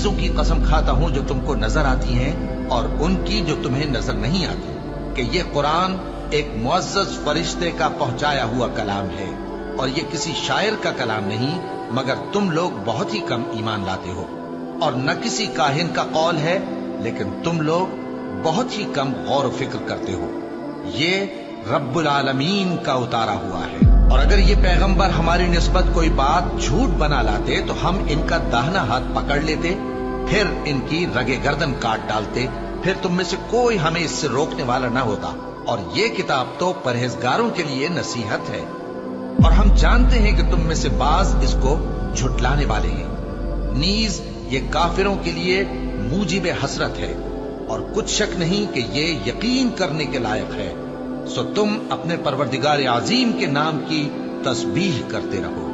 चीजों की कसम खाता हूं जो तुमको नजर आती हैं और उनकी जो तुम्हें नजर नहीं आती, कि ये कुरान एक मुअज़्ज़ज़ फरिश्ते का पहुंचाया हुआ कलाम है और ये किसी शायर का कलाम नहीं, मगर तुम लोग बहुत ही कम ईमान लाते हो। और न किसी काहिन का कौल है, लेकिन तुम लोग बहुत ही कम गौर फिक्र करते हो। ये रब्बुल आलमीन का उतारा हुआ है। और अगर ये पैगंबर हमारी निस्बत कोई बात झूठ बना लाते तो हम इनका दाहिना हाथ पकड़ लेते, फिर इनकी रगे गर्दन काट डालते, फिर तुम में से कोई हमें इससे रोकने वाला ना होता। और ये किताब तो परहेजगारों के लिए नसीहत है। और हम जानते हैं कि तुम में से बाज इसको झुटलाने वाले हैं। नीज ये काफिरों के लिए मूजिब हसरत है, और कुछ शक नहीं कि ये यकीन करने के लायक है। सो तुम अपने परवरदिगार आजीम के नाम की तस्बीह करते रहो।